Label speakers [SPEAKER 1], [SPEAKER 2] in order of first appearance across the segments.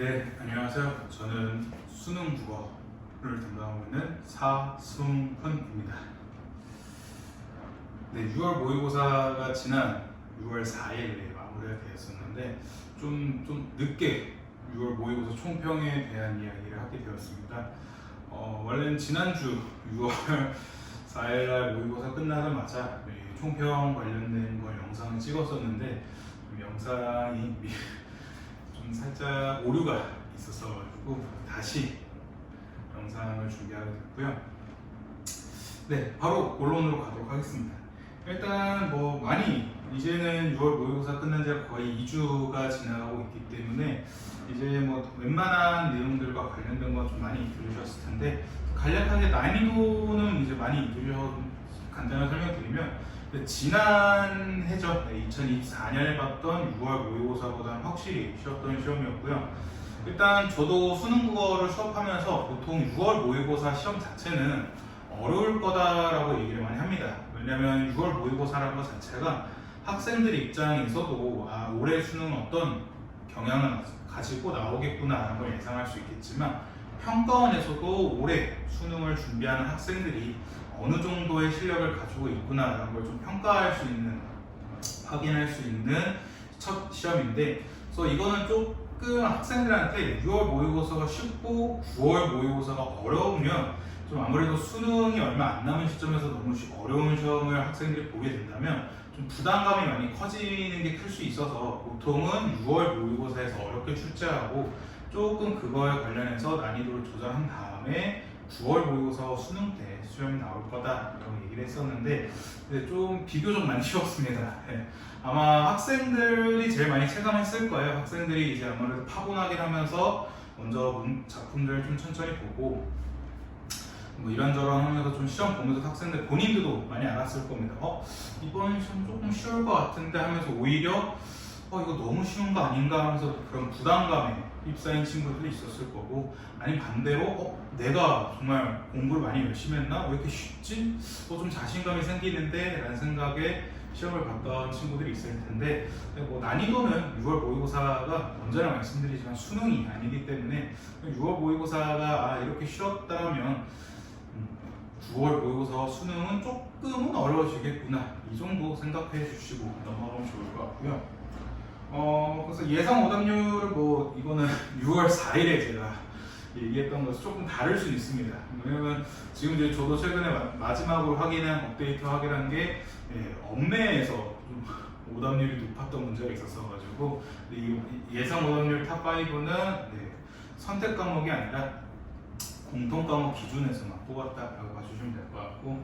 [SPEAKER 1] 네, 안녕하세요. 저는 수능 국어를 담당하고 있는 사승훈입니다. 네, 6월 모의고사가 지난 6월 4일에 마무리가 되었었는데 좀 늦게 6월 모의고사 총평에 대한 이야기를 하게 되었습니다. 원래는 지난주 6월 4일날 모의고사 끝나자마자 총평 관련된 걸 영상을 찍었었는데 영상이 좀 살짝 오류가 있었어가지고 다시 영상을 준비하게 됐고요. 네, 바로 본론으로 가도록 하겠습니다. 일단 많이 이제는 6월 모의고사 끝난 지가 거의 2주가 지나가고 있기 때문에 이제 웬만한 내용들과 관련된 건 좀 많이 들으셨을 텐데 간략하게 난이도는 이제 많이 간단하게 설명드리면 지난 해죠. 2024년에 봤던 6월 모의고사보다는 확실히 쉬웠던 시험이었고요. 일단 저도 수능국어를 수업하면서 보통 6월 모의고사 시험 자체는 어려울 거다라고 얘기를 많이 합니다. 왜냐면 6월 모의고사라는 것 자체가 학생들 입장에서도 올해 수능은 어떤 경향을 가지고 나오겠구나라는 걸 예상할 수 있겠지만 평가원에서도 올해 수능을 준비하는 학생들이 어느 정도의 실력을 가지고 있구나라는 걸 좀 평가할 수 있는, 확인할 수 있는 첫 시험인데, 그래서 이거는 조금 학생들한테 6월 모의고사가 쉽고 9월 모의고사가 어려우면 좀 아무래도 수능이 얼마 안 남은 시점에서 너무 어려운 시험을 학생들이 보게 된다면 좀 부담감이 많이 커지는 게 클 수 있어서 보통은 6월 모의고사에서 어렵게 출제하고 조금 그거에 관련해서 난이도를 조절한 다음에 9월 모의고사 수능 때 시험이 나올 거다 이런 얘기를 했었는데 좀 비교적 많이 쉬웠습니다. 네. 아마 학생들이 제일 많이 체감했을 거예요. 학생들이 이제 아무래도 파고나긴 하면서 먼저 작품들을 좀 천천히 보고 이런저런 하면서 좀 시험 보면서 학생들 본인들도 많이 알았을 겁니다. 이번 시험 조금 쉬울 것 같은데 하면서 오히려 이거 너무 쉬운 거 아닌가 하면서 그런 부담감에 입사인 친구들이 있었을 거고, 아니 반대로 내가 정말 공부를 많이 열심히 했나? 왜 이렇게 쉽지? 좀 자신감이 생기는데? 라는 생각에 시험을 봤던 친구들이 있을 텐데 난이도는 6월 모의고사가 언제나 말씀드리지만 수능이 아니기 때문에 6월 모의고사가 이렇게 쉬웠다면 9월 모의고사 수능은 조금은 어려워지겠구나 이 정도 생각해 주시고 넘어가면 좋을 것 같고요. 그래서 예상 오답률 이거는 6월 4일에 제가 얘기했던 것과 조금 다를 수 있습니다. 왜냐면 지금 이제 저도 최근에 마지막으로 업데이트 확인한 게 엄매에서 좀 오답률이 높았던 문제가 있었어가지고 이 예상 오답률 탑 5는 선택 과목이 아니라 공통 과목 기준에서만 뽑았다라고 봐주시면 될 것 같고,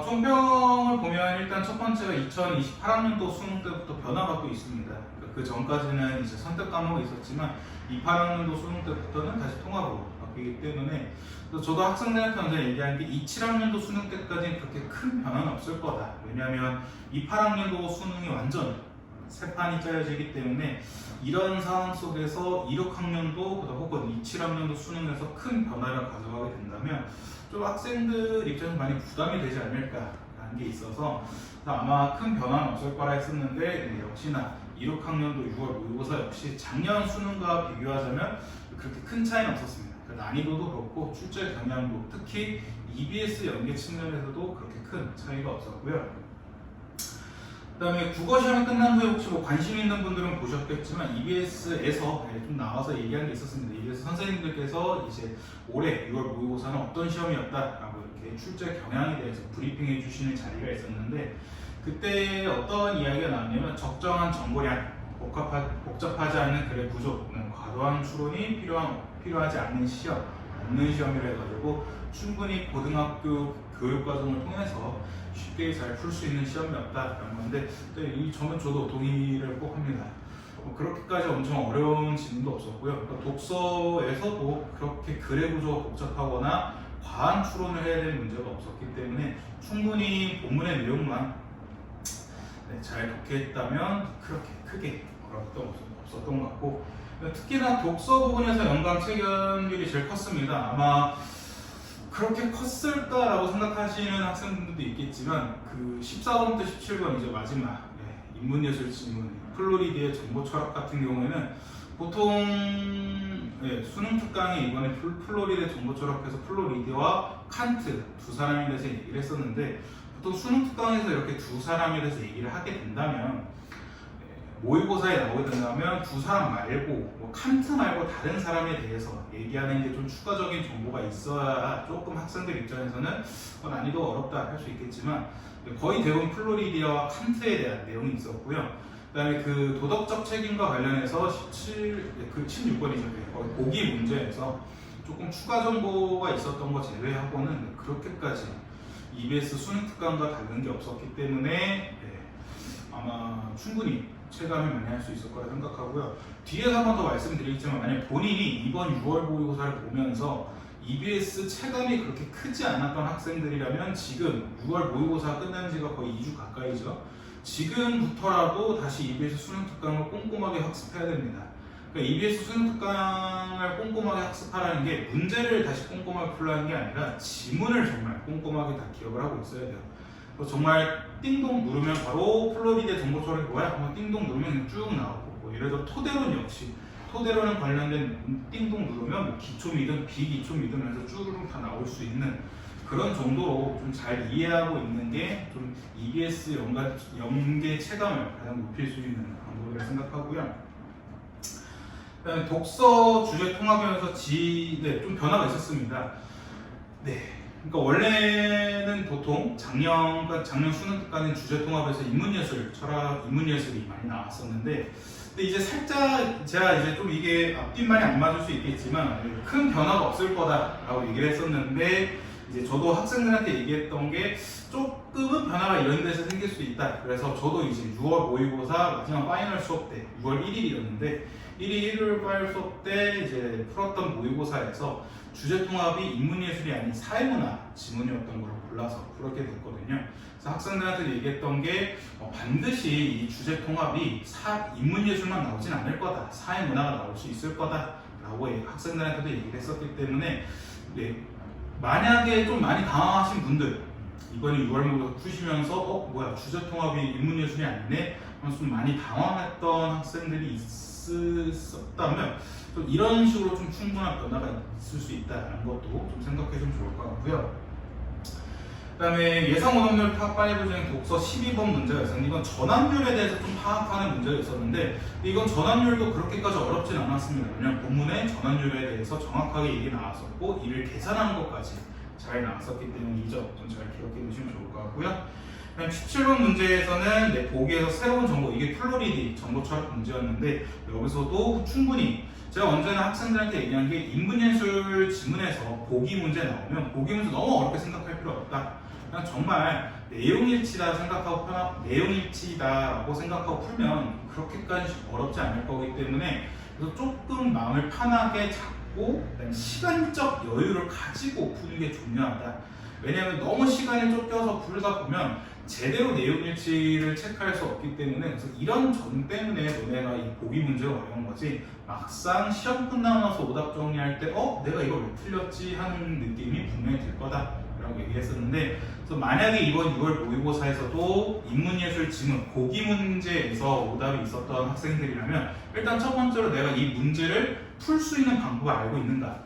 [SPEAKER 1] 총평을 보면 일단 첫 번째가 2028학년도 수능 때부터 변화가 또 있습니다. 그 전까지는 이제 선택 과목이 있었지만 28학년도 수능 때부터는 다시 통합으로 바뀌기 때문에 저도 학생들한테 먼저 얘기한 게 27학년도 수능 때까지는 그렇게 큰 변화는 없을 거다. 왜냐하면 28학년도 수능이 완전 새 판이 짜여지기 때문에 이런 상황 속에서 26학년도 혹은 27학년도 수능에서 큰 변화를 가져가게 된다면 좀 학생들 입장에서 많이 부담이 되지 않을까라는 게 있어서 아마 큰 변화는 없을 거라 했었는데 역시나 26학년도 6월 모의고사 역시 작년 수능과 비교하자면 그렇게 큰 차이는 없었습니다. 난이도도 그렇고 출제 경향도, 특히 EBS 연계 측면에서도 그렇게 큰 차이가 없었고요. 그 다음에 국어 시험이 끝난 후에 혹시 관심 있는 분들은 보셨겠지만 EBS에서 좀 나와서 얘기한 게 있었습니다. EBS 선생님들께서 이제 올해 6월 모의고사는 어떤 시험이었다라고 이렇게 출제 경향에 대해서 브리핑해 주시는 자리가 있었는데 그때 어떤 이야기가 나왔냐면 적정한 정보량, 복잡하지 않은 글의 구조, 과도한 추론이 필요하지 않는 시험, 없는 시험이라 해가지고 충분히 고등학교 교육과정을 통해서 쉽게 잘 풀 수 있는 시험이었다라는 건데 이 점은 저도 동의를 꼭 합니다. 그렇게까지 엄청 어려운 질문도 없었고요. 그러니까 독서에서도 그렇게 글의 구조가 복잡하거나 과한 추론을 해야 되는 문제가 없었기 때문에 충분히 본문의 내용만 잘 독해했다면 그렇게 크게 없었던 것 같고, 특히나 독서 부분에서 연강 체결률이 제일 컸습니다. 아마 그렇게 컸을까라고 생각하시는 학생분들도 있겠지만 그 14번부터 17번 이제 마지막 인문예술 지문, 플로리디의 정보 철학 같은 경우에는 보통 네, 수능 특강에 이번에 플로리데 정보 졸업해서 플로리데와 칸트 두 사람에 대해서 얘기를 했었는데, 보통 수능 특강에서 이렇게 두 사람에 대해서 얘기를 하게 된다면, 모의고사에 나오게 된다면 두 사람 말고 뭐 칸트 말고 다른 사람에 대해서 얘기하는 게 좀 추가적인 정보가 있어야 조금 학생들 입장에서는 난이도 어렵다 할 수 있겠지만, 거의 대부분 플로리디아와 칸트에 대한 내용이 있었고요. 그다음에 그 도덕적 책임과 관련해서 16번이죠. 보기 문제에서 조금 추가 정보가 있었던 거 제외하고는 그렇게까지 EBS 수능 특강과 다른 게 없었기 때문에 아마 충분히 체감을 많이 할 수 있을 거라 생각하고요. 뒤에서 한 번 더 말씀드리겠지만, 만약 본인이 이번 6월 모의고사를 보면서 EBS 체감이 그렇게 크지 않았던 학생들이라면 지금 6월 모의고사 끝난 지가 거의 2주 가까이죠. 지금부터라도 다시 EBS 수능 특강을 꼼꼼하게 학습해야 됩니다. 그러니까 EBS 수능 특강을 꼼꼼하게 학습하라는 게 문제를 다시 꼼꼼하게 풀라는 게 아니라 지문을 정말 꼼꼼하게 다 기억을 하고 있어야 돼요. 정말 띵동 누르면 바로 플로리데 정보처럼 뭐야? 한번 띵동 누르면 쭉 나오고, 뭐 예를 들어 토대론 역시 토대론은 관련된 띵동 누르면 뭐 기초미든 비기초미든 해서 쭉 다 나올 수 있는 그런 정도로 좀 잘 이해하고 있는 게 좀 EBS 연계 체감을 가장 높일 수 있는 방법이라고 생각하고요. 독서 주제 통합이면서 좀 변화가 있었습니다. 그러니까 원래는 보통 작년 수능 특강은 주제 통합에서 인문예술, 철학, 인문예술이 많이 나왔었는데, 근데 이제 살짝 제가 이제 좀 이게 앞뒷말이 안 맞을 수 있겠지만 큰 변화가 없을 거다라고 얘기를 했었는데, 이제 저도 학생들한테 얘기했던 게 조금은 변화가 이런 데서 생길 수 있다. 그래서 저도 이제 6월 모의고사 마지막 파이널 수업 때 6월 1일이었는데 1일 파이널 수업 때 이제 풀었던 모의고사에서 주제 통합이 인문예술이 아닌 사회문화 지문이었던 걸 골라서 그렇게 됐거든요. 그래서 학생들한테 얘기했던 게 반드시 이 주제 통합이 인문예술만 나오진 않을 거다. 사회문화가 나올 수 있을 거다라고 학생들한테도 얘기를 했었기 때문에, 만약에 좀 많이 당황하신 분들, 이번에 6월 모의고사 푸시면서 뭐야 주제 통합이 인문예술이 아니네 하면서 좀 많이 당황했던 학생들이 있었다면 좀 이런 식으로 좀 충분한 변화가 있을 수 있다는 것도 좀 생각해주면 좋을 것 같고요. 그 다음에 예상 오답률 탑 5 중에 독서 12번 문제가 있었는데, 이건 전환율에 대해서 좀 파악하는 문제가 있었는데, 이건 전환율도 그렇게까지 어렵진 않았습니다. 왜냐면 본문에 전환율에 대해서 정확하게 얘기 나왔었고 이를 계산하는 것까지 잘 나왔었기 때문에 이 점 좀 잘 기억해 두시면 좋을 것 같고요. 17번 문제에서는 보기에서 새로운 정보, 이게 플로리디 정보 철학 문제였는데, 여기서도 충분히 제가 언제나 학생들한테 얘기한 게 인문예술 지문에서 보기 문제 나오면 보기 문제 너무 어렵게 생각할 필요 없다. 그냥 정말 내용일치라고 생각하고 풀면 그렇게까지 어렵지 않을 거기 때문에, 그래서 조금 마음을 편하게 잡고 시간적 여유를 가지고 푸는 게 중요하다. 왜냐하면 너무 시간이 쫓겨서 풀다 보면 제대로 내용일치를 체크할 수 없기 때문에, 그래서 이런 점 때문에 너네가 이 보기 문제가 어려운 거지, 막상 시험 끝나고 나서 오답 정리할 때 내가 이걸 왜 틀렸지 하는 느낌이 분명히 들 거다 라고 얘기했었는데, 그래서 만약에 이번 6월 모의고사에서도 인문예술 지문 보기 문제에서 오답이 있었던 학생들이라면, 일단 첫 번째로 내가 이 문제를 풀 수 있는 방법을 알고 있는가,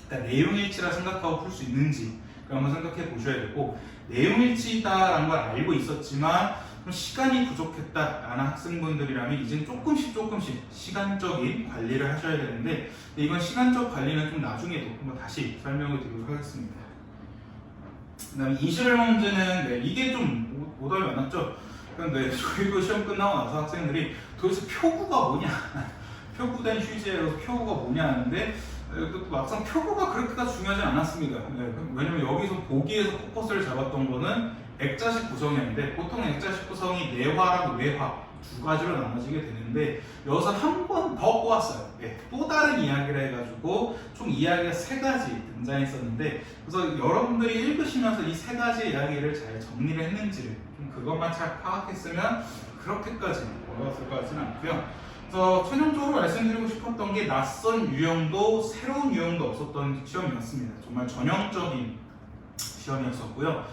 [SPEAKER 1] 그러니까 내용일치라 생각하고 풀 수 있는지 한번 생각해 보셔야 되고, 내용일치다라는 걸 알고 있었지만 좀 시간이 부족했다라는 학생분들이라면 이제 조금씩 시간적인 관리를 하셔야 되는데, 이건 시간적 관리는 좀 나중에도 한번 다시 설명을 드리도록 하겠습니다. 그 다음에 21번 문제는 이게 좀 오답이 많았죠. 그런데 저희도 시험 끝나고 나서 학생들이 도대체 표구가 뭐냐 표구된 휴지에서 표구가 뭐냐 하는데, 막상 표구가 그렇게까지 중요하지 않았습니다. 왜냐면 여기서 보기에서 포커스를 잡았던 거는 액자식 구성이었는데, 보통 액자식 구성이 내화랑 외화 두 가지로 나눠지게 되는데, 여기서 한 번 더 꼬았어요. 또 다른 이야기를 해가지고 총 이야기가 3가지 등장했었는데, 그래서 여러분들이 읽으시면서 이 3가지 이야기를 잘 정리를 했는지를 좀 그것만 잘 파악했으면 그렇게까지 어려웠을 것 같지는 않고요. 그래서 최종적으로 말씀드리고 싶었던 게 낯선 유형도 새로운 유형도 없었던 시험이었습니다. 정말 전형적인 시험이었었고요.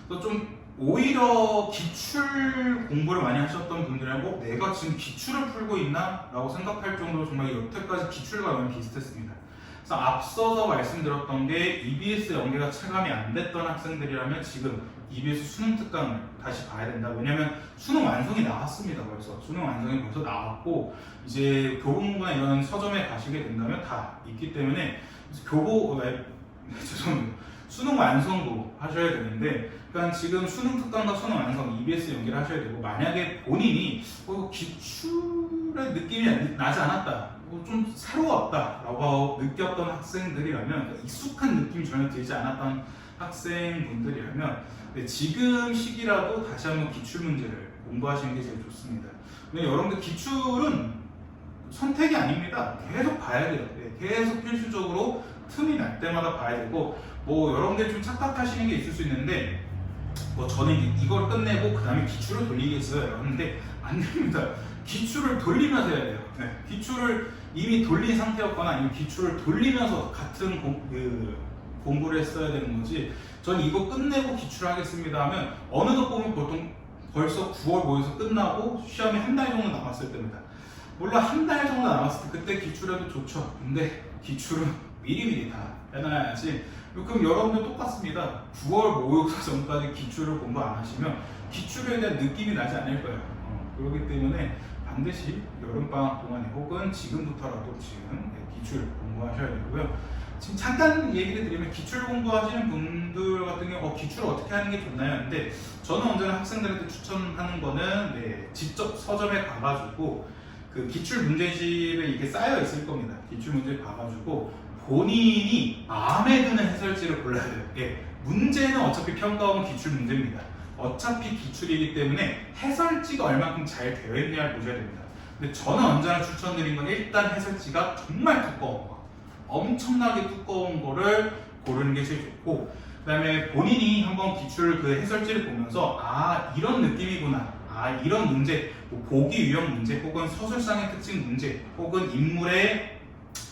[SPEAKER 1] 또 좀 오히려 기출 공부를 많이 하셨던 분들은 내가 지금 기출을 풀고 있나? 라고 생각할 정도로 정말 여태까지 기출과 많이 비슷했습니다. 그래서 앞서서 말씀드렸던 게 EBS 연계가 체감이 안 됐던 학생들이라면 지금 EBS 수능 특강을 다시 봐야 된다. 왜냐면 수능 완성이 나왔습니다. 벌써 수능 완성이 벌써 나왔고 이제 교보문고나 이런 서점에 가시게 된다면 다 있기 때문에 죄송합니다. 수능 완성도 하셔야 되는데, 그러니까 지금 수능 특강과 수능 완성, EBS 연계를 하셔야 되고, 만약에 본인이 기출의 느낌이 나지 않았다, 좀 새로웠다라고 느꼈던 학생들이라면, 그러니까 익숙한 느낌이 전혀 들지 않았던 학생분들이라면 지금 시기라도 다시 한번 기출 문제를 공부하시는 게 제일 좋습니다. 근데 여러분들 기출은 선택이 아닙니다. 계속 봐야 돼요. 계속 필수적으로 틈이 날 때마다 봐야 되고, 여러분들이 좀 착각하시는 게 있을 수 있는데, 저는 이걸 끝내고 그 다음에 기출을 돌리겠어요. 근데 안 됩니다. 기출을 돌리면서 해야 돼요. 기출을 이미 돌린 상태였거나 아니면 기출을 돌리면서 같은 공부를 했어야 되는 거지. 전 이거 끝내고 기출하겠습니다 하면 어느덧 보면 보통 벌써 9월 모의고사 끝나고 시험이 한 달 정도 남았을 때입니다. 물론 한 달 정도 남았을 때 그때 기출해도 좋죠. 근데 기출은 미리미리 다 해놔야지. 그럼 여러분들 똑같습니다. 9월 모의고사 전까지 기출을 공부 안 하시면 기출에 대한 느낌이 나지 않을 거예요. 그렇기 때문에 반드시 여름방학 동안에 혹은 지금부터라도 지금 기출 공부하셔야 되고요. 지금 잠깐 얘기를 드리면 기출 공부하시는 분들 같은 경우 기출을 어떻게 하는 게 좋나요? 근데 저는 언제나 학생들한테 추천하는 거는 직접 서점에 가가지고 그 기출 문제집에 이렇게 쌓여 있을 겁니다. 기출 문제 봐가지고 본인이 마음에 드는 해설지를 골라야 돼요. 문제는 어차피 평가원 기출 문제입니다. 어차피 기출이기 때문에 해설지가 얼마큼 잘 되어 있느냐를 보셔야 됩니다. 근데 저는 언제나 추천드린 건 일단 해설지가 정말 두꺼운 거, 엄청나게 두꺼운 거를 고르는 게 제일 좋고, 그 다음에 본인이 한번 기출 그 해설지를 보면서 이런 느낌이구나, 이런 문제, 보기 유형 문제, 혹은 서술상의 특징 문제, 혹은 인물의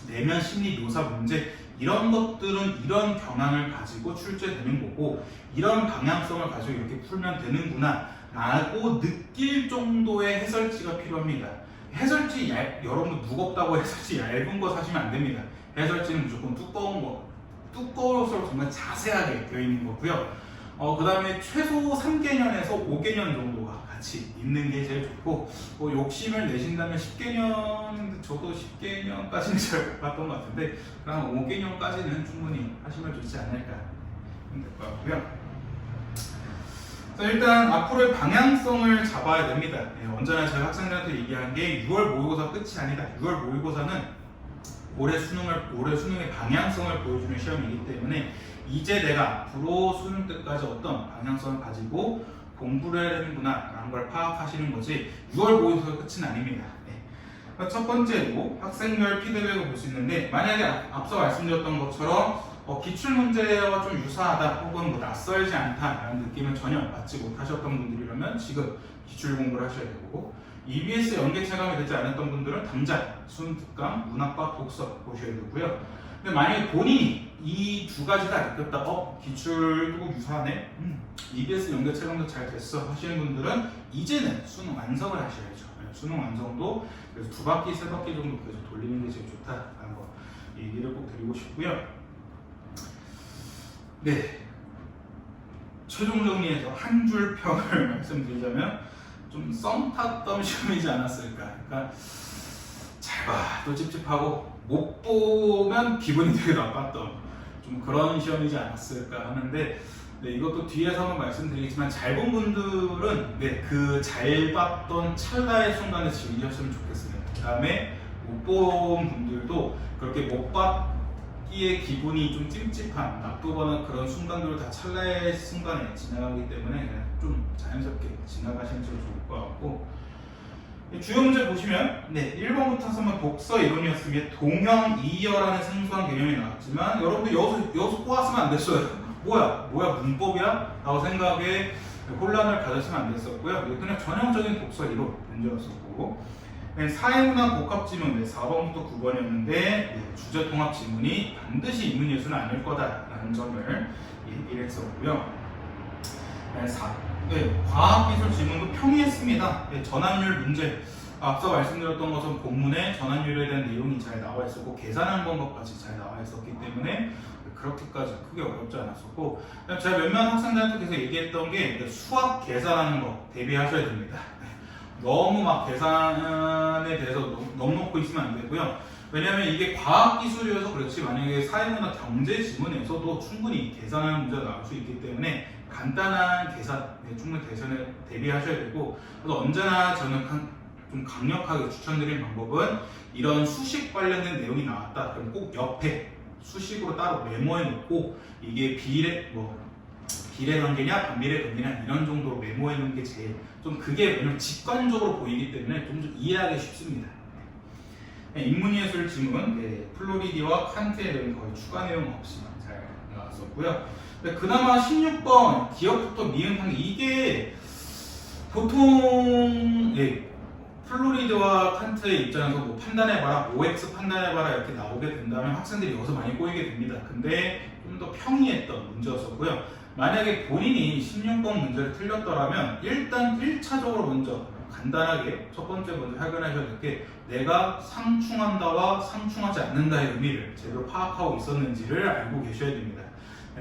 [SPEAKER 1] 내면 심리 묘사 문제, 이런 것들은 이런 경향을 가지고 출제되는 거고 이런 방향성을 가지고 이렇게 풀면 되는구나 라고 느낄 정도의 해설지가 필요합니다. 해설지 여러분 무겁다고 해설지 얇은 거 사시면 안 됩니다. 해설지는 무조건 두꺼운 거, 두꺼울수록 정말 자세하게 되어 있는 거고요. 그 다음에 최소 3개년에서 5개년 정도가 같이 있는 게 제일 좋고, 욕심을 내신다면 10개년, 저도 10개년까지는 잘 못 봤던 것 같은데 한 5개년까지는 충분히 하시면 좋지 않을까 될 것 같고요. 일단 앞으로의 방향성을 잡아야 됩니다. 언제나 제가 학생들한테 얘기하는 게 6월 모의고사 끝이 아니다. 6월 모의고사는 올해 수능의 방향성을 보여주는 시험이기 때문에 이제 내가 앞으로 수능 때까지 어떤 방향성을 가지고 공부를 해야 되는구나 라는 걸 파악하시는 거지 6월 모의고사 끝은 아닙니다. 첫 번째로 학생별 피드백을 볼 수 있는데, 만약에 앞서 말씀드렸던 것처럼 기출문제와 좀 유사하다 혹은 낯설지 않다라는 느낌을 전혀 받지 못하셨던 분들이라면 지금 기출 공부를 하셔야 되고, EBS 연계 체감이 되지 않았던 분들은 당장 수능 특강, 문학과 독서 보셔야 되고요. 근데 만약에 본인이 이 두 가지 다 느꼈다, 기출도 유사하네, EBS 연계 체감도 잘 됐어 하시는 분들은 이제는 수능 완성을 하셔야죠. 수능 완성도 그래서 2바퀴, 3바퀴 정도 계속 돌리는 게 제일 좋다라는 거 얘기를 꼭 드리고 싶고요. 최종 정리해서 한 줄 평을 말씀드리자면 좀 썸 탔던 시험이지 않았을까. 그러니까 잘 봐도 찝찝하고 못 보면 기분이 되게 나빴던 좀 그런 시험이지 않았을까 하는데, 이것도 뒤에서 한번 말씀드리겠지만 잘 본 분들은 그 잘 봤던 찰나의 순간을 즐기셨으면 좋겠습니다. 그 다음에 못 본 분들도 그렇게 못 봤기에 기분이 좀 찝찝한, 나쁘거나 그런 순간들을 다 찰나의 순간에 지나가기 때문에 그냥 좀 자연스럽게 지나가시는 게 좋을 것 같고, 주요 문제 보시면 1번부터 3번 독서 이론이었으면 동형 이어라는 생소한 개념이 나왔지만 여러분들 여기서 꼬았으면 안 됐어요. 뭐야 문법이야? 라고 생각에 혼란을 가졌으면 안 됐었고요. 그냥 전형적인 독서 이론 문제였었고, 사회문화 복합지문 4번부터 9번이었는데 주제 통합 지문이 반드시 인문예술은 아닐 거다라는 점을 얘기를 했었고요. 네, 과학기술 지문도 평이했습니다. 네, 전환율 문제. 앞서 말씀드렸던 것처럼 본문에 전환율에 대한 내용이 잘 나와 있었고 계산한 방법까지 잘 나와 있었기 때문에 그렇게까지 크게 어렵지 않았었고, 제가 몇몇 학생들한테 계속 얘기했던 게 수학 계산하는 거 대비하셔야 됩니다. 너무 막 계산에 대해서 너무 놓고 있으면 안 되고요. 왜냐하면 이게 과학기술이어서 그렇지 만약에 사회문화 경제 지문에서도 충분히 계산하는 문제가 나올 수 있기 때문에 간단한 계산, 충분히 계산에 대비하셔야 되고, 그래서 언제나 저는 좀 강력하게 추천드리는 방법은 이런 수식 관련된 내용이 나왔다 그럼 꼭 옆에 수식으로 따로 메모해 놓고 이게 비례 관계냐 반비례 관계냐 이런 정도로 메모해 놓는 게 제일 좀 그게 왜냐면 직관적으로 보이기 때문에 좀 이해하기 쉽습니다. 네, 인문예술 지문, 네, 플로리디와 칸트의 내용 거의 추가 내용 없이 잘 나왔었고요. 네, 그나마 16번 기억부터 미음한 이게 보통 플로리드와 칸트의 입장에서 뭐 판단해봐라, OX 판단해봐라 이렇게 나오게 된다면 학생들이 여기서 많이 꼬이게 됩니다. 근데 좀 더 평이했던 문제였었고요. 만약에 본인이 16번 문제를 틀렸더라면 일단 1차적으로 먼저 간단하게 첫 번째 먼저 확인하셔야 될 게 내가 상충한다와 상충하지 않는다의 의미를 제대로 파악하고 있었는지를 알고 계셔야 됩니다.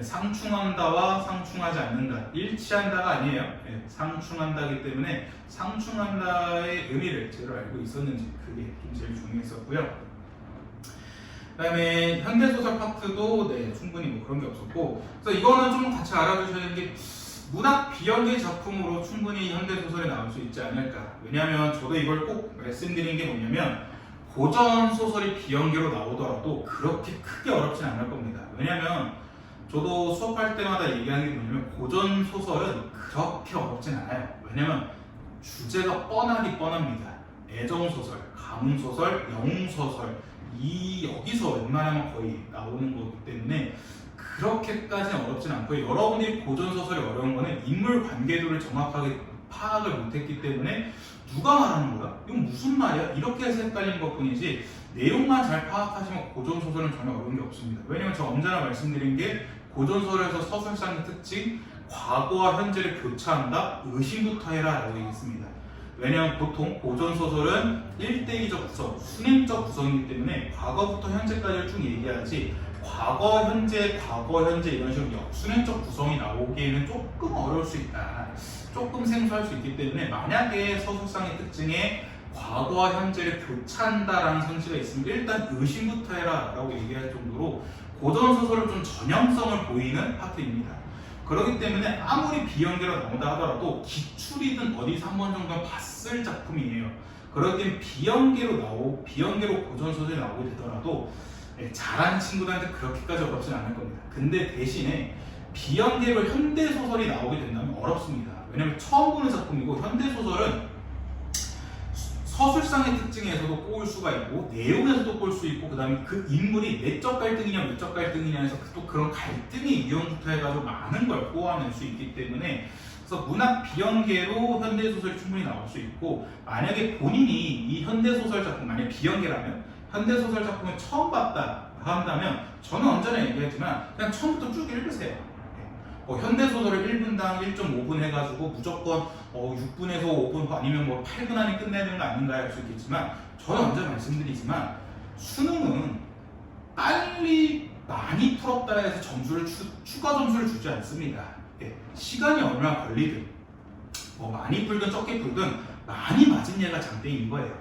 [SPEAKER 1] 상충한다와 상충하지 않는다, 일치한다가 아니에요. 상충한다기 때문에 상충한다의 의미를 제대로 알고 있었는지 그게 좀 제일 중요했었고요. 그 다음에 현대소설 파트도 충분히 뭐 그런 게 없었고, 그래서 이거는 좀 같이 알아두셔야 되는 게 문학 비연계 작품으로 충분히 현대소설이 나올 수 있지 않을까. 왜냐하면 저도 이걸 꼭 말씀드린 게 뭐냐면 고전 소설이 비연계로 나오더라도 그렇게 크게 어렵진 않을 겁니다. 왜냐하면 저도 수업할 때마다 얘기하는 게 뭐냐면 고전 소설은 그렇게 어렵진 않아요. 왜냐면 주제가 뻔하기 뻔합니다. 애정소설, 가문소설, 영웅소설 여기서 웬만하면 거의 나오는 거기 때문에 그렇게까지는 어렵진 않고, 여러분들이 고전소설이 어려운 거는 인물 관계도를 정확하게 파악을 못했기 때문에 누가 말하는 거야? 이건 무슨 말이야? 이렇게 해서 헷갈리는 것 뿐이지 내용만 잘 파악하시면 고전소설은 전혀 어려운 게 없습니다. 왜냐면 제가 언제나 말씀드린 게 고전소설에서 서술상의 특징, 과거와 현재를 교차한다, 의심부터 해라 라고 얘기했습니다. 왜냐하면 보통 고전소설은 1대2적 구성, 순행적 구성이기 때문에 과거부터 현재까지를 쭉 얘기하지 과거, 현재 이런 식으로 역순행적 구성이 나오기에는 조금 어려울 수 있다. 조금 생소할 수 있기 때문에 만약에 서술상의 특징에 과거와 현재를 교차한다라는 선지가 있으면 일단 의심부터 해라 라고 얘기할 정도로 고전소설을 좀 전형성을 보이는 파트입니다. 그렇기 때문에 아무리 비연계로 나온다 하더라도 기출이든 어디서 한 번 정도 봤을 작품이에요. 그렇기 때문에 비연계로 고전소설이 나오게 되더라도 잘하는 친구들한테 그렇게까지 어렵진 않을 겁니다. 근데 대신에 비연계로 현대소설이 나오게 된다면 어렵습니다. 왜냐면 처음 보는 작품이고 현대소설은 서술상의 특징에서도 꼬일 수가 있고 내용에서도 꼬일 수 있고, 그 다음에 그 인물이 내적 갈등이냐 외적 갈등이냐 해서 또 그런 갈등의 유형부터 해가지고 많은 걸 꼬아낼 수 있기 때문에, 그래서 문학 비연계로 현대소설이 충분히 나올 수 있고, 만약에 본인이 이 현대소설 작품 만약에 비연계라면 현대소설 작품을 처음 봤다 한다면 저는 언제나 얘기했지만 그냥 처음부터 쭉 읽으세요. 현대소설을 1분당 1.5분 해가지고 무조건 6분에서 5분 아니면 뭐 8분 안에 끝내는 거 아닌가 할 수 있겠지만, 저는 언제 말씀드리지만 수능은 빨리 많이 풀었다 해서 추가 점수를 주지 않습니다. 시간이 얼마나 걸리든 많이 풀든 적게 풀든 많이 맞은 얘가 장땡인 거예요.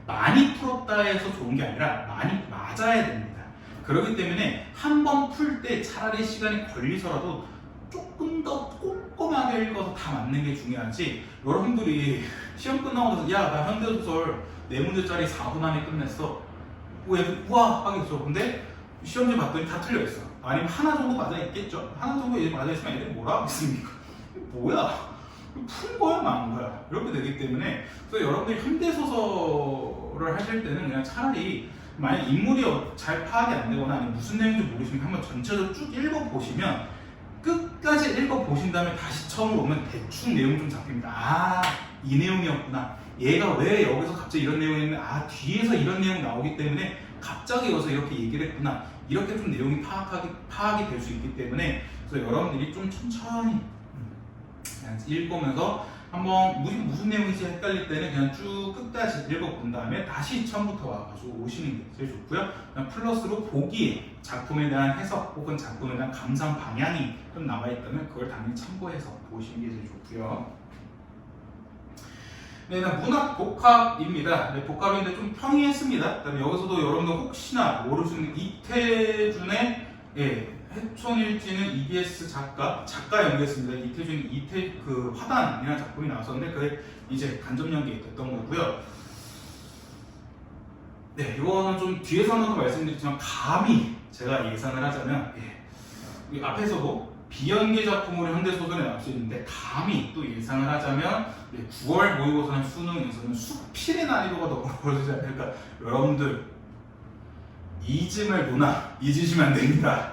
[SPEAKER 1] 많이 풀었다 해서 좋은 게 아니라 많이 맞아야 됩니다. 그렇기 때문에 한 번 풀 때 차라리 시간이 걸리더라도 조금 더 꼼꼼하게 읽어서 다 맞는 게 중요하지, 여러분들이 시험 끝나고 나서 야 나 현대소설 4문제짜리 4분 안에 끝냈어 왜 우와 하겠어. 근데 시험지 봤더니 다 틀려있어. 아니면 하나 정도 맞아 있겠죠. 하나 정도 맞아 있으면 애들이 뭐라 하겠습니까? 뭐야 푼 거야 만 거야 이렇게 되기 때문에, 그래서 여러분들이 현대소설을 하실 때는 그냥 차라리 만약 인물이 잘 파악이 안 되거나 아니면 무슨 내용인지 모르시면 한번 전체적으로 쭉 읽어보시면, 끝까지 읽어보신 다음에 다시 처음으로 오면 대충 내용 좀 잡힙니다. 이 내용이었구나. 얘가 왜 여기서 갑자기 이런 내용이 있는데 뒤에서 이런 내용 나오기 때문에 갑자기 여기서 이렇게 얘기를 했구나. 이렇게 좀 내용이 파악이 될 수 있기 때문에, 그래서 여러분들이 좀 천천히 읽으면서 한번 무슨 내용인지 헷갈릴 때는 그냥 쭉 끝까지 읽어본 다음에 다시 처음부터 와가지고 오시는 게 제일 좋고요. 그냥 플러스로 보기에 작품에 대한 해석 혹은 작품에 대한 감상 방향이 좀 나와있다면 그걸 당연히 참고해서 보시는 게 제일 좋고요. 네, 문학 복합입니다. 네, 복합인데 좀 평이했습니다. 그다음에 여기서도 여러분들 혹시나 모르시는 이태준의 해촌일지는 EBS 작가 연기했습니다. 이태준 그 화단이라는 작품이 나왔었는데 그게 이제 간접 연기됐던 거고요. 네, 이거는 좀 뒤에서 한번 더 말씀드리지만 감히 제가 예상을 하자면 이 앞에서도 비연기 작품으로 현대소설에 나올 수 있는데 감히 또 예상을 하자면 9월 모의고사는 수능에서는 수필의 난이도가 더 벌어지지 않을까. 여러분들 이즘을 누나 잊으시면 안 됩니다.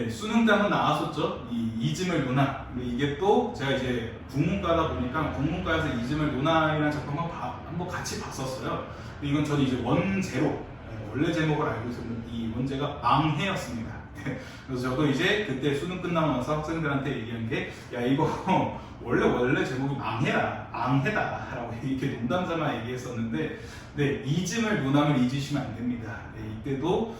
[SPEAKER 1] 수능 때 한번 나왔었죠. 이즘을 누나. 이게 또 제가 이제 국문과다 보니까 국문과에서 이즘을 누나이라는 작품 한번 같이 봤었어요. 이건 저는 이제 원제로 원래 제목을 알고 있었는데 이 원제가 망해였습니다. 그래서 저도 이제 그때 수능 끝나고 나서 학생들한테 얘기한 게 야 이거 원래 제목이 망해다 라고 이렇게 농담삼아 얘기했었는데 이즘을 누나면 잊으시면 안 됩니다. 이때도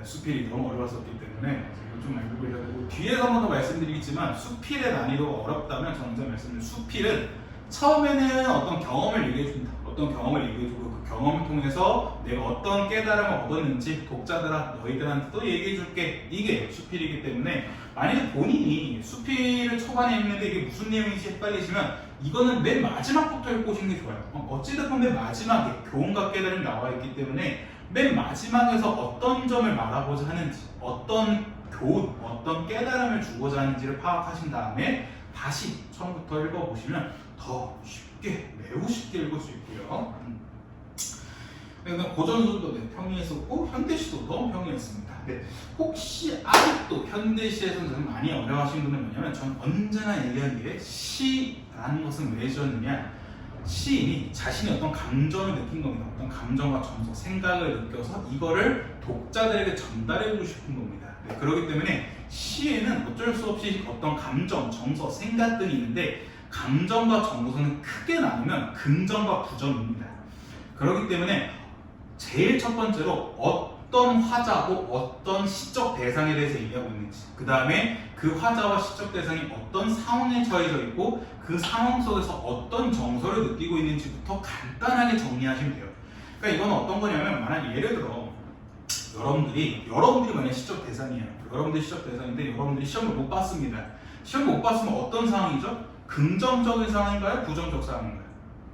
[SPEAKER 1] 수필이 너무 어려웠었기 때문에 좀 알고 보려고 뒤에서 한 번 더 말씀드리겠지만 수필의 난이도가 어렵다면 저는 말씀드린 수필은 처음에는 어떤 경험을 얘기해줍니다. 어떤 경험을 얘기해주고 그 경험을 통해서 내가 어떤 깨달음을 얻었는지 독자들아 너희들한테도 얘기해줄게. 이게 수필이기 때문에 만약에 본인이 수필을 초반에 읽는데 이게 무슨 내용인지 헷갈리시면 이거는 맨 마지막부터 읽고 오시는 게 좋아요. 어찌됐건 맨 마지막에 교훈과 깨달음이 나와 있기 때문에 맨 마지막에서 어떤 점을 말하고자 하는지 어떤 교훈, 어떤 깨달음을 주고자 하는지를 파악하신 다음에 다시 처음부터 읽어보시면 더 쉽게, 매우 쉽게 읽을 수 있고요. 고전소도 평이했었고 현대시도 평이했습니다. 혹시 아직도 현대시에서는 많이 어려워하시는 분은 뭐냐면 저는 언제나 얘기한 게 시라는 것은 왜 지었느냐. 시인이 자신이 어떤 감정을 느낀 겁니다. 어떤 감정과 정서, 생각을 느껴서 이거를 독자들에게 전달해주고 싶은 겁니다. 그렇기 때문에 시에는 어쩔 수 없이 어떤 감정, 정서, 생각 등이 있는데 감정과 정서는 크게 나누면 긍정과 부정입니다. 그렇기 때문에 제일 첫 번째로 어떤 화자고 어떤 시적 대상에 대해서 얘기하고 있는지, 그 다음에 그 화자와 시적 대상이 어떤 상황에 처해져 있고 그 상황 속에서 어떤 정서를 느끼고 있는지부터 간단하게 정리하시면 돼요. 그러니까 이건 어떤 거냐면 만약 예를 들어 여러분들이 만약 시적 대상이에요. 여러분들이 시적 대상인데 여러분들이 시험을 못 봤습니다. 시험 못 봤으면 어떤 상황이죠? 긍정적인 상황인가요? 부정적 상황인가요?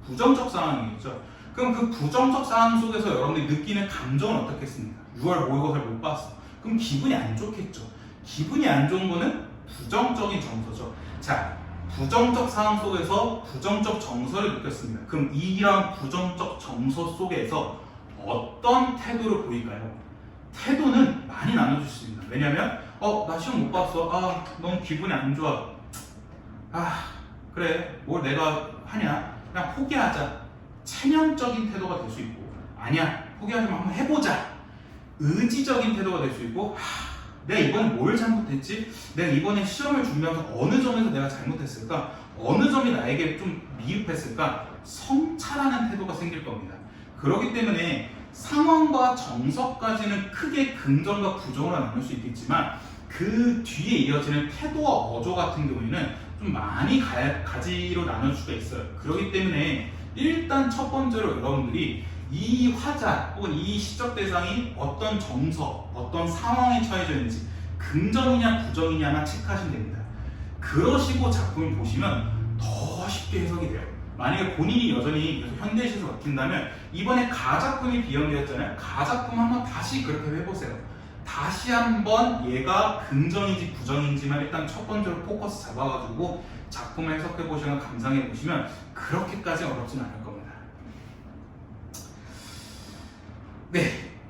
[SPEAKER 1] 부정적 상황이겠죠. 그럼 그 부정적 상황 속에서 여러분들이 느끼는 감정은 어떻겠습니까? 6월 모의고사를 못 봤어. 그럼 기분이 안 좋겠죠. 기분이 안 좋은 거는 부정적인 정서죠. 자, 부정적 상황 속에서 부정적 정서를 느꼈습니다. 그럼 이런 부정적 정서 속에서 어떤 태도를 보일까요? 태도는 많이 나눠줄 수 있습니다. 왜냐면 나 시험 못 봤어. 너무 기분이 안 좋아. 그래 뭘 내가 하냐. 그냥 포기하자. 체념적인 태도가 될 수 있고, 아니야 포기하지 마 한번 해보자. 의지적인 태도가 될 수 있고, 내가 이번에 뭘 잘못했지? 내가 이번에 시험을 준비하면서 어느 점에서 내가 잘못했을까? 어느 점이 나에게 좀 미흡했을까? 성찰하는 태도가 생길 겁니다. 그렇기 때문에 상황과 정서까지는 크게 긍정과 부정으로 나눌 수 있겠지만 그 뒤에 이어지는 태도와 어조 같은 경우에는 좀 많이 가지로 나눌 수가 있어요. 그렇기 때문에 일단 첫 번째로 여러분들이 이 화자 혹은 이 시적 대상이 어떤 정서, 어떤 상황에 처해져 있는지 긍정이냐 부정이냐만 체크하시면 됩니다. 그러시고 작품을 보시면 더 쉽게 해석이 돼요. 만약에 본인이 여전히 현대시에서 맡긴다면 이번에 가작품이 비연기였잖아요. 가작품 한번 다시 그렇게 해보세요. 다시 한번 얘가 긍정인지 부정인지만 일단 첫 번째로 포커스 잡아가지고 작품을 해석해보시거나 감상해보시면 그렇게까지 어렵진 않을 겁니다.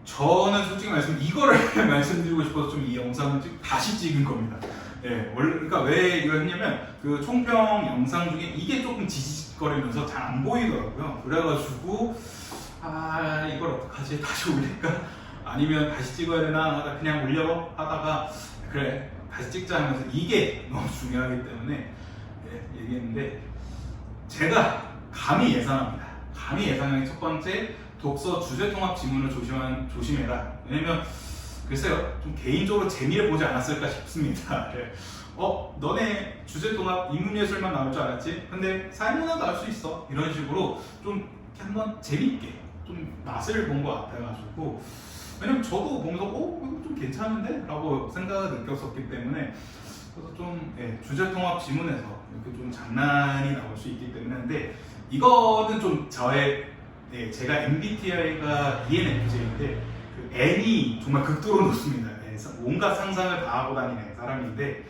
[SPEAKER 1] 저는 솔직히 이거를 말씀드리고 싶어서 좀 이 영상을 다시 찍은 겁니다. 그러니까 왜 이걸 했냐면 그 총평 영상 중에 이게 조금 지지직거리면서 잘 안 보이더라고요. 그래가지고 이걸 어떡하지? 다시 올릴까? 아니면 다시 찍어야 되나 하다가 그냥 올려 하다가 그래 다시 찍자 하면서 이게 너무 중요하기 때문에 얘기했는데 제가 감히 예상합니다. 감히 예상하는 첫 번째 독서 주제 통합 지문을 조심해라. 왜냐면 글쎄요, 좀 개인적으로 재미를 보지 않았을까 싶습니다. 너네 주제 통합 인문예술만 나올 줄 알았지? 근데 사회문화 나올 수 있어. 이런 식으로 좀 한번 재밌게 좀 맛을 본 것 같아가지고, 왜냐면 저도 보면서 이거 좀 괜찮은데? 라고 생각을 느꼈었기 때문에, 그래서 좀 주제 통합 지문에서 이렇게 좀 장난이 나올 수 있기 때문에. 근데 이거는 좀 제가 MBTI가 ENFJ인데 그 N이 정말 극도로 높습니다. 온갖 상상을 다 하고 다니는 사람인데,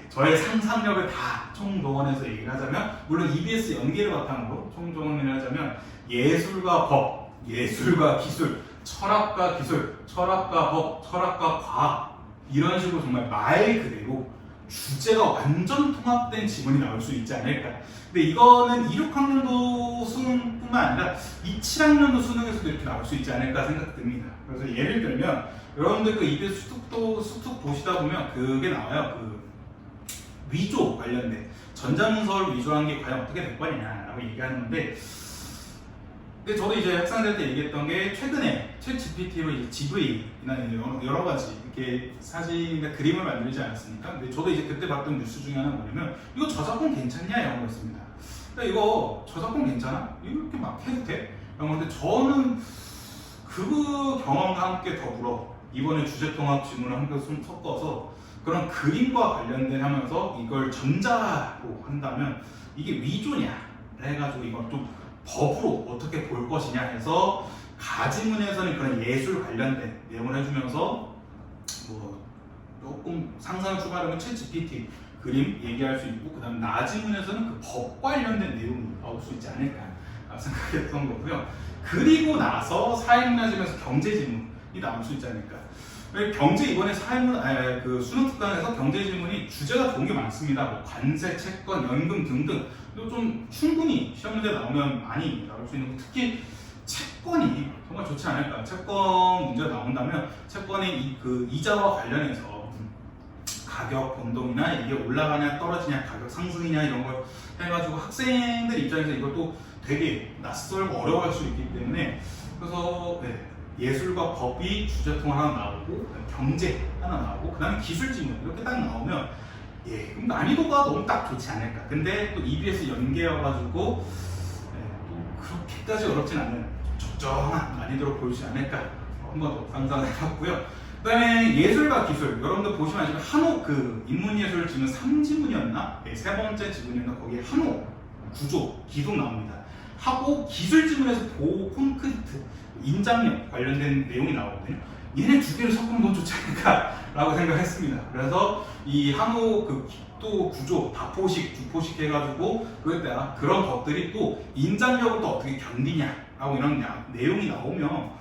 [SPEAKER 1] 저의 상상력을 다 총동원해서 얘기를 하자면, 물론 EBS 연계를 바탕으로 총동원을 하자면 예술과 법, 예술과 기술, 철학과 기술, 철학과 법, 철학과 과학, 이런 식으로 정말 말 그대로 주제가 완전 통합된 지문이 나올 수 있지 않을까. 근데 이거는 26학년도 수능뿐만 아니라 27학년도 수능에서도 이렇게 나올 수 있지 않을까 생각됩니다. 그래서 예를 들면 여러분들 그 EBS 수특 보시다 보면 그게 나와요. 그 위조 관련된 전자문서를 위조한 게 과연 어떻게 될 거냐라고 얘기하는데, 근데 저도 이제 학생들 때 얘기했던 게, 최근에 챗 GPT로 이제 GV나 여러 가지 이렇게 사진이나 그림을 만들지 않았습니까? 근데 저도 이제 그때 봤던 뉴스 중에 하나는 뭐냐면, 이거 저작권 괜찮냐? 이런 거였습니다. 그러니까 이거 저작권 괜찮아? 이렇게 막 해도 돼? 이런 건데, 저는 그 경험과 함께 더불어 이번에 주제통합 지문을 함께 섞어서 그런 그림과 관련된 하면서 이걸 전자로 한다면 이게 위조냐 해가지고 이걸 좀 법으로 어떻게 볼 것이냐 해서 가지문에서는 그런 예술 관련된 내용을 해주면서 뭐 조금 상상을 추가하면 챗 GPT 그림 얘기할 수 있고, 그 다음 나지문에서는 그 법 관련된 내용이 나올 수 있지 않을까 생각했던 거고요. 그리고 나서 사회문화지문에서 경제지문이 나올 수 있지 않을까. 경제 이번에 그 수능 특강에서 경제 질문이 주제가 좋은 게 많습니다. 뭐 관세, 채권, 연금 등등. 좀 충분히 시험 문제 나오면 많이 나올 수 있는 거. 특히 채권이 정말 좋지 않을까. 채권 문제가 나온다면 채권의 그 이자와 관련해서 가격 변동이나 이게 올라가냐 떨어지냐, 가격 상승이냐 이런 걸 해가지고 학생들 입장에서 이것도 되게 낯설고 어려워할 수 있기 때문에, 그래서 예술과 법이 주제통 하나 나오고, 경제 하나 나오고, 그 다음에 기술 지문 이렇게 딱 나오면 그럼 난이도가 너무 딱 좋지 않을까. 근데 또 EBS 연계여가지고 또 그렇게까지 어렵진 않은 적정한 난이도로 보이지 않을까 한 번 더 상상을 해봤고요. 그 다음에 예술과 기술, 여러분들 보시면 아시면 한호 그 인문예술 지문 3지문이었나? 세 번째 지문이었나? 거기에 한호 구조, 기동 나옵니다. 하고 기술 지문에서 보호 콘크리트, 인장력 관련된 내용이 나오거든요. 얘네 두 개를 섞으면 너무 좋지 않을까라고 생각했습니다. 그래서 이 한호 그 또 구조, 다포식, 주포식 해가지고 그때가 그런 것들이 또 인장력을 또 어떻게 견디냐라고 이런 내용이 나오면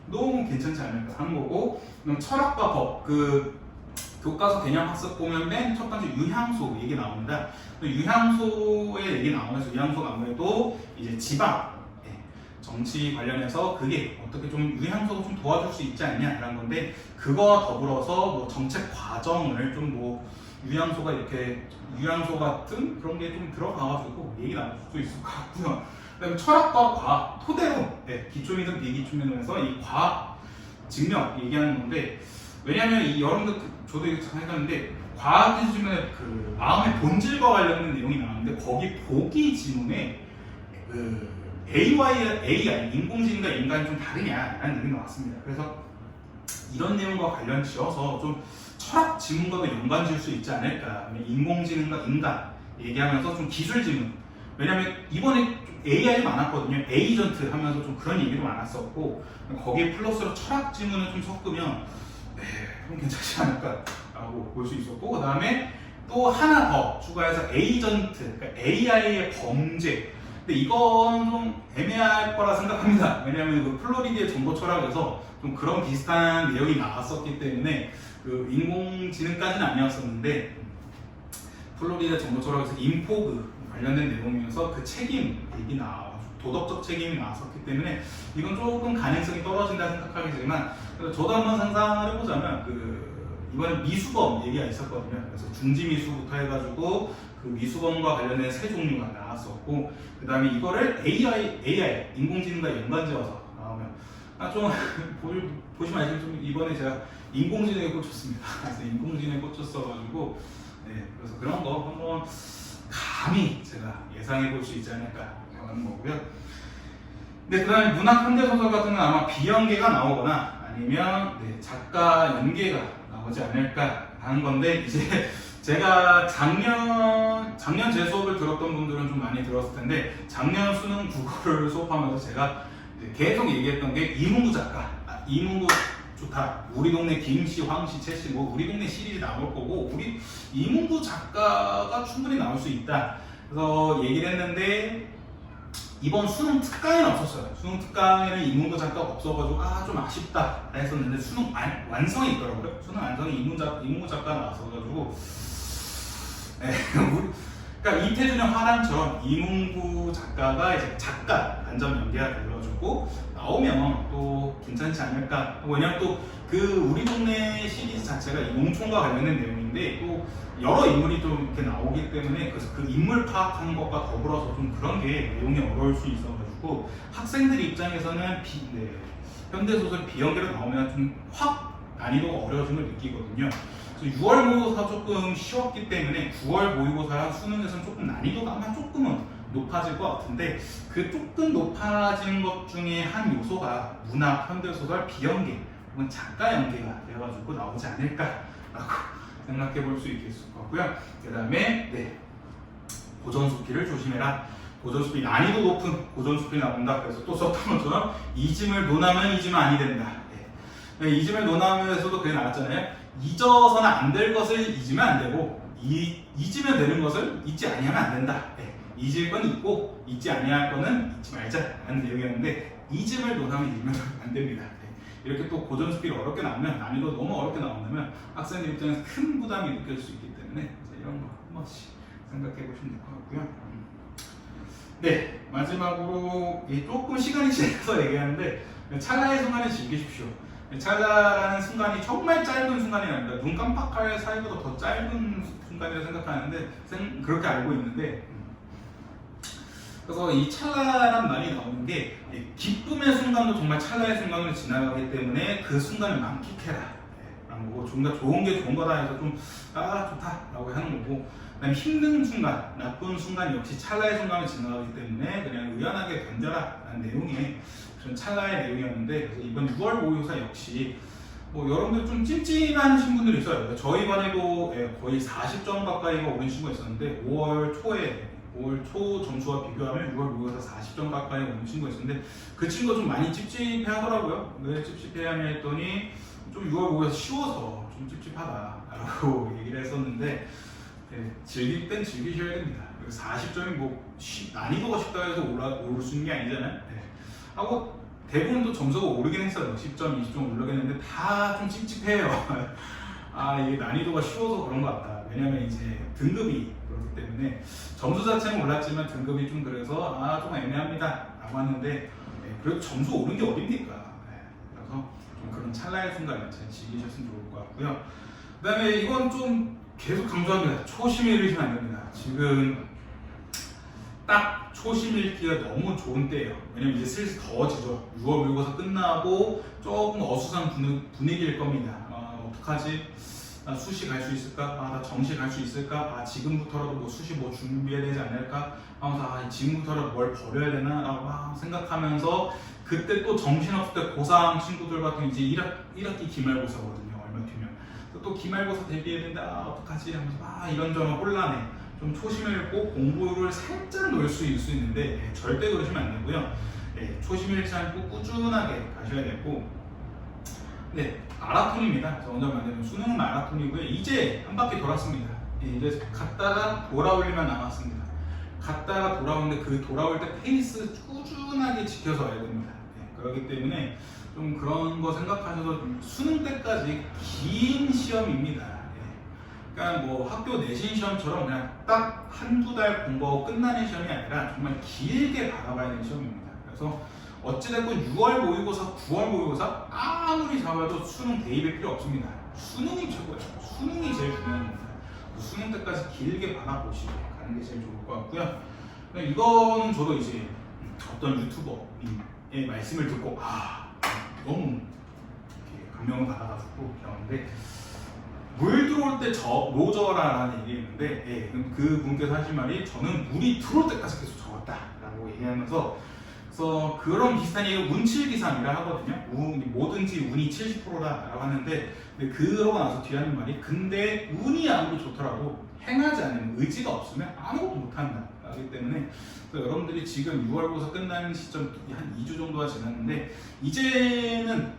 [SPEAKER 1] 너무 괜찮지 않을까 하는 거고, 그럼 철학과 법, 그 교과서 개념 학습 보면 맨 첫 번째 유향소 얘기 나옵니다. 유향소의 얘기 나오면서 유향소가 아무래도 이제 지방 정치 관련해서 그게 어떻게 좀 유향소가 좀 도와줄 수 있지 않냐라는 건데, 그거와 더불어서 뭐 정책 과정을 좀 뭐 유향소가 이렇게 유향소 같은 그런 게 좀 들어가가지고 얘기 나올 수 있을 것 같고요. 그다음에 철학과 과학 토대로 기초민은 비기초민에서 이 과학 증명 얘기하는 건데, 왜냐하면 이 여러분들 저도 이거 잘 했는데 과학 지문에 그 마음의 본질과 관련된 내용이 나왔는데, 거기 보기 지문에 그 AI 인공지능과 인간이 좀 다르냐라는 얘기가 나왔습니다. 그래서 이런 내용과 관련 지어서 좀 철학 지문과도 연관 지을 수 있지 않을까. 인공지능과 인간 얘기하면서 좀 기술 지문. 왜냐하면 이번에 좀 AI 많았거든요. 에이전트 하면서 좀 그런 얘기도 많았었고, 거기에 플러스로 철학 지문을 좀 섞으면 좀 괜찮지 않을까라고 볼 수 있었고, 그 다음에 또 하나 더 추가해서 에이전트, 그러니까 AI의 범죄. 근데 이건 좀 애매할 거라 생각합니다. 왜냐하면 그 플로리디의 정보 철학에서 좀 그런 비슷한 내용이 나왔었기 때문에, 그 인공지능까지는 아니었었는데 플로리다 정보 철학에서 인포그 관련된 내용이면서 그 책임 얘기 도덕적 책임이 나왔었기 때문에 이건 조금 가능성이 떨어진다 생각하게 되지만, 저도 한번 상상을 해보자면 그 이번 미수검 얘기가 있었거든요. 그래서 중지미수부터 해가지고 그 미수검과 관련된 세 종류가 나왔었고, 그 다음에 이거를 AI 인공지능과 연관지어서 나오면 좀 보시면 알지만 좀 이번에 제가 인공지능에 꽂혔습니다. 그래서 인공지능에 꽂혔어가지고 그래서 그런 거 한번 감히 제가 예상해 볼 수 있지 않을까 하는 거고요. 그 다음에 문학 현대소설 같은 건 아마 비연계가 나오거나 아니면 작가 연계가 나오지 않을까 하는 건데, 이제 제가 작년 제 수업을 들었던 분들은 좀 많이 들었을 텐데, 작년 수능 국어를 수업하면서 제가 계속 얘기했던 게 이문구 작가, 이문구 좋다. 우리 동네 김씨, 황씨, 채씨, 뭐 우리 동네 시리즈 나올 거고, 우리 이문구 작가가 충분히 나올 수 있다. 그래서 얘기를 했는데 이번 수능 특강에는 없었어요. 수능 특강에는 이문구 작가가 없어가지고 좀 아쉽다 했었는데, 수능 완성이 있더라고요. 수능 완성이 이문구 작가 나왔어가지고 그러니까 이태준의 화랑처럼 이문구 작가가 이제 작가 안전 연계가 되어가지고 나오면 또 괜찮지 않을까. 왜냐면 또 그 우리 동네 시리즈 자체가 이 농촌과 관련된 내용인데 또 여러 인물이 좀 이렇게 나오기 때문에, 그래서 그 인물 파악하는 것과 더불어서 좀 그런 게 내용이 어려울 수 있어가지고 학생들 입장에서는 현대소설 비연계로 나오면 좀 확 난이도가 어려워짐을 느끼거든요. 그래서 6월 모의고사 조금 쉬웠기 때문에 9월 모의고사랑 수능에서는 조금 난이도가 아마 조금은 높아질 것 같은데, 그 조금 높아진 것 중에 한 요소가 문학 현대소설 비연계 혹은 작가 연계가 되어가지고 나오지 않을까라고 생각해 볼 수 있겠을 것 같고요. 그 다음에 고전수필을 조심해라. 고전수필 난이도 높은 고전수필 나온다. 그래서 또 썼던 것처럼 이짐을 논하면 이짐은 아니 된다. 이짐을 논하면서도 그게 나왔잖아요. 잊어서는 안 될 것을 잊으면 안 되고 잊으면 되는 것을 잊지 아니하면 안 된다. 잊을 건 잊고 잊지 아니할 거는 잊지 말자 라는 내용이었는데, 잊음을 논하면 잊으면 안 됩니다. 이렇게 또 고전수필이 어렵게 나오면, 난이도 너무 어렵게 나온다면 학생들 입장에서 큰 부담이 느껴질 수 있기 때문에 이런 거 한 번씩 생각해 보시면 될 것 같고요. 마지막으로 조금 시간이 지나서 얘기하는데, 찰나의 순간을 즐기십시오. 찰나라는 순간이 정말 짧은 순간이 아닙니다. 눈 깜빡할 사이보다 더 짧은 순간이라고 생각하는데, 그렇게 알고 있는데, 그래서 이 찰나란 말이 나오는 게 기쁨의 순간도 정말 찰나의 순간을 지나가기 때문에 그 순간을 만끽해라 라는 거고, 좀 더 좋은 게 좋은 거다 해서 좀 좋다 라고 하는 거고, 그다음에 힘든 순간, 나쁜 순간 역시 찰나의 순간을 지나가기 때문에 그냥 의연하게 견뎌라 라는 내용이 그런 찰나의 내용이었는데, 그래서 이번 6월 모의고사 역시 여러분들 좀 찜찜하신 분들이 있어요. 저희 반에도 거의 40점 가까이가 오른 친구가 있었는데, 5월 초 점수와 비교하면 6월 모의고사 40점 가까이 오는 친구가 있었는데, 그 친구가 좀 많이 찝찝해 하더라고요. 왜 찝찝해 하냐 했더니 좀 6월 모의고사 쉬워서 좀 찝찝하다라고 얘기를 했었는데, 즐길 땐 즐기셔야 됩니다. 40점이 난이도가 쉽다 해서 오를 수 있는 게 아니잖아요. 하고 대부분도 점수가 오르긴 했어요. 10점, 20점 오르긴 했는데 다 좀 찝찝해요. 이게 난이도가 쉬워서 그런 것 같다. 왜냐면 이제 등급이 그렇기 때문에, 점수 자체는 올랐지만 등급이 좀 그래서 좀 애매합니다 라고 하는데, 그래도 점수 오른 게 어딥니까? 그래서 좀 그런 찰나의 순간을 잘 즐기셨으면 좋을 것 같고요. 그 다음에 이건 좀 계속 강조합니다. 초심 잃으시면 안 됩니다. 지금 딱 초심 잃기가 너무 좋은 때예요. 왜냐면 이제 슬슬 더워지죠. 6월 모의고사 끝나고 조금 어수선한 분위기일 겁니다. 어떡하지? 나 수시 갈 수 있을까? 나 정시 갈 수 있을까? 지금부터라도 수시 준비해야 되지 않을까? 하면서 지금부터라도 뭘 버려야 되나? 라고 생각하면서, 그때 또 정신없을 때 고3 친구들 같은 이제 1학기 기말고사거든요. 얼마 뒤면. 또 기말고사 대비해야 되는데 어떡하지? 하면서 이런저런 혼란해. 좀 초심을 잃고 공부를 살짝 놓을 수 있는데 절대 그러시면 안 되고요. 초심 잃지 않고 꾸준하게 가셔야 되고, 마라톤입니다. 그래서 먼저 말하자면 수능은 마라톤이고요. 이제 한 바퀴 돌았습니다. 이제 갔다가 돌아올 일만 남았습니다. 갔다가 돌아오는데 그 돌아올 때 페이스 꾸준하게 지켜서 와야 됩니다. 그렇기 때문에 좀 그런 거 생각하셔서 수능 때까지 긴 시험입니다. 그러니까 학교 내신 시험처럼 그냥 딱 한두 달 공부하고 끝나는 시험이 아니라 정말 길게 바라봐야 되는 시험입니다. 그래서 어찌됐건 6월 모의고사, 9월 모의고사 아무리 잡아도 수능 대입이 필요 없습니다. 수능이 최고예요. 수능이 제일 중요한 겁니다. 수능 때까지 길게 받아보시고 가는 게 제일 좋을 것 같고요. 이거는 저도 이제 어떤 유튜버의 말씀을 듣고 너무 감명을 받아가지고 배웠는데, 물 들어올 때 노져라라는 얘기 있는데, 그 분께서 하신 말이 저는 물이 들어올 때까지 계속 적었다라고 얘기하면서, 그래서 그런 비슷한 얘기가 운칠기삼이라 하거든요. 뭐든지 운이 70%라고 하는데, 근데 그러고 나서 뒤에 하는 말이 근데 운이 아무리 좋더라도 행하지 않으면 의지가 없으면 아무것도 못한다. 하기 때문에 여러분들이 지금 6월고사 끝나는 시점 한 2주 정도가 지났는데, 이제는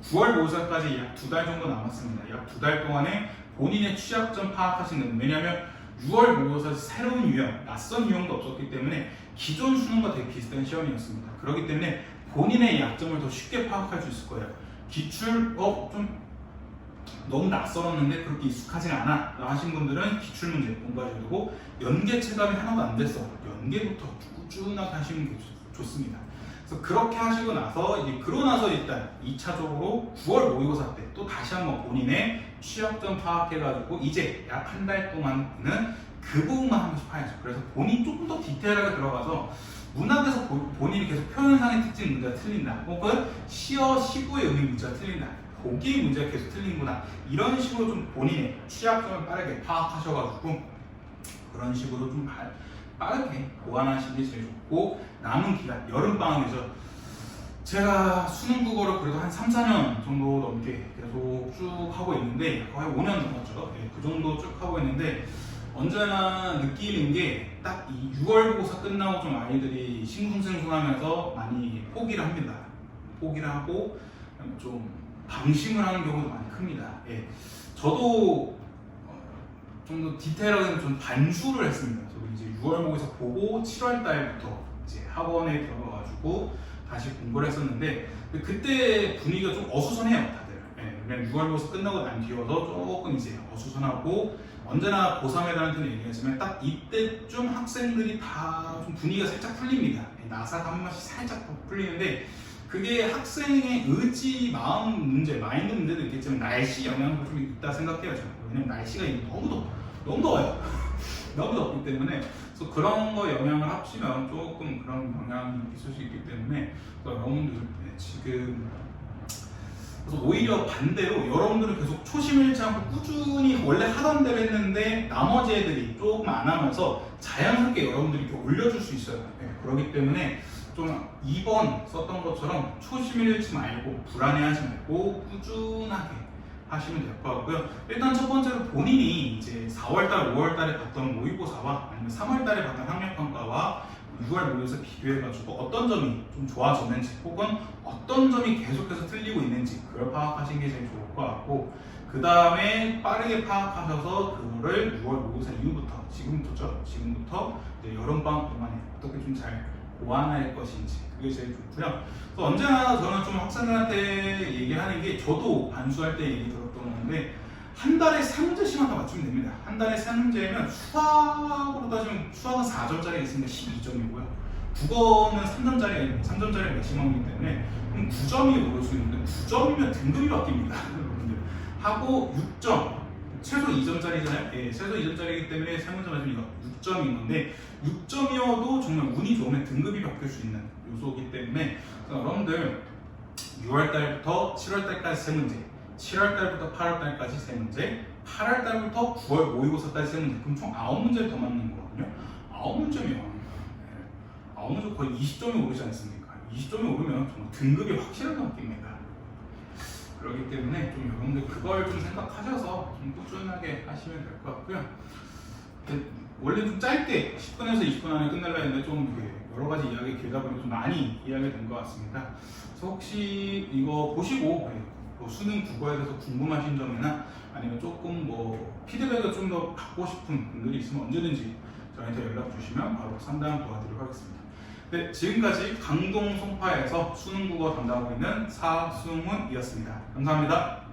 [SPEAKER 1] 9월 모의고사까지 약 2달 정도 남았습니다. 약 2달 동안에 본인의 취약점 파악하시는 거예요. 왜냐하면 6월 모의고사 새로운 유형, 낯선 유형도 없었기 때문에 기존 수능과 되게 비슷한 시험이었습니다. 그렇기 때문에 본인의 약점을 더 쉽게 파악할 수 있을 거예요. 기출 좀 너무 낯설었는데 그렇게 익숙하지 않아 하신 분들은 기출문제 공부하셔도 되고, 연계 체감이 하나도 안 됐어, 연계부터 꾸준하게 하시는 게 좋습니다. 그래서 그렇게 하시고 나서 그러고 나서 일단 2차적으로 9월 모의고사 때 또 다시 한번 본인의 취약점 파악해가지고 이제 약 한 달 동안은 그 부분만 한 번씩 파야죠. 그래서 본인 조금 더 디테일하게 들어가서 문학에서 본인이 계속 표현상의 특징 문제가 틀린다, 혹은 시어 시구의 의미 문제가 틀린다, 보기 문제가 계속 틀린구나, 이런 식으로 좀 본인의 취약점을 빠르게 파악하셔가지고 그런 식으로 좀 빠르게 보완하시는 게 제일 좋고, 남은 기간 여름방학이죠. 제가 수능 국어를 그래도 한 3, 4년 정도 넘게 계속 쭉 하고 있는데, 거의 5년 넘었죠. 그 정도 쭉 하고 있는데, 언제나 느끼는 게 딱 이 6월고사 끝나고 좀 아이들이 싱숭생숭하면서 많이 포기를 합니다. 포기를 하고 좀 방심을 하는 경우도 많이 큽니다. 저도 좀 더 디테일하게 좀 반수를 했습니다. 저도 이제 6월 모의고사 보고 7월 달부터 이제 학원에 들어가가지고 다시 공부를 했었는데, 그때 분위기가 좀 어수선해요, 다들. 그냥 6월 모의고사 끝나고 난 뒤여서 조금 이제 어수선하고, 언제나 고3 애들한테는 얘기하지만 딱 이때쯤 학생들이 다 좀 분위기가 살짝 풀립니다. 나사가 한 번씩 살짝 풀리는데, 그게 학생의 의지, 마음 문제, 마인드 문제도 있겠지만 날씨 영향도 좀 있다 생각해요. 저는. 왜냐면 날씨가 너무 더워요. 너무 덥기 때문에, 그래서 그런 거 영향을 합치면 조금 그런 영향이 있을 수 있기 때문에, 여러분들 지금 그래서 오히려 반대로 여러분들은 계속 초심을 잃지 않고 꾸준히 원래 하던 대로 했는데 나머지 애들이 조금 안 하면서 자연스럽게 여러분들이 이렇게 올려줄 수 있어요. 그렇기 때문에 좀 2번 썼던 것처럼 초심을 잃지 말고 불안해하지 말고 꾸준하게 하시면 될 것 같고요. 일단 첫 번째로 본인이 이제 4월달, 5월달에 봤던 모의고사와 아니면 3월달에 봤던 학력평가와 6월 모의고사 비교해가지고 어떤 점이 좀 좋아졌는지, 혹은 어떤 점이 계속해서 틀리고 있는지 그걸 파악하시는 게 제일 좋을 것 같고, 그 다음에 빠르게 파악하셔서 그거를 6월 모의고사 이후부터, 지금부터 이제 여름방학 동안에 어떻게 좀 잘 보완할 것인지, 그게 제일 좋고요. 또 언제나 저는 좀 학생들한테 얘기하는 게, 저도 반수할 때 얘기 들었던 건데, 한 달에 3문제씩만 더 맞추면 됩니다. 한 달에 3문제면 수학으로 따지면 수학은 4점짜리가 있으니까 12점이고요. 국어는 3점짜리가 3점짜리가 맥시멈이기 때문에 그럼 9점이 오를 수 있는데, 9점이면 등급이 바뀝니다. 여러분들. 하고 6점, 최소 2점짜리잖아요. 최소 2점짜리이기 때문에 3문제 맞으면 6점인 건데, 6점이어도 정말 운이 좋으면 등급이 바뀔 수 있는 요소이기 때문에, 여러분들 6월달부터 7월달까지 3문제, 7월달부터 8월달까지 3문제, 8월달부터 9월 모의고사까지 3문제, 그럼 총 9문제를 더 맞는 거거든요. 9문제면 9문제 거의 20점이 오르지 않습니까? 20점이 오르면 정말 등급이 확실하게 바뀝니다. 그렇기 때문에 좀 여러분들 그걸 좀 생각하셔서 좀 꾸준하게 하시면 될 것 같고요. 원래 좀 짧게 10분에서 20분 안에 끝내려 했는데 좀 여러 가지 이야기 길다 보니 좀 많이 이야기 된 것 같습니다. 그래서 혹시 이거 보시고 수능 국어에 대해서 궁금하신 점이나 아니면 조금 피드백을 좀 더 받고 싶은 분들이 있으면 언제든지 저한테 연락 주시면 바로 상담 도와드리도록 하겠습니다. 네, 지금까지 강동 송파에서 수능 국어 담당하고 있는 사승훈이었습니다. 감사합니다.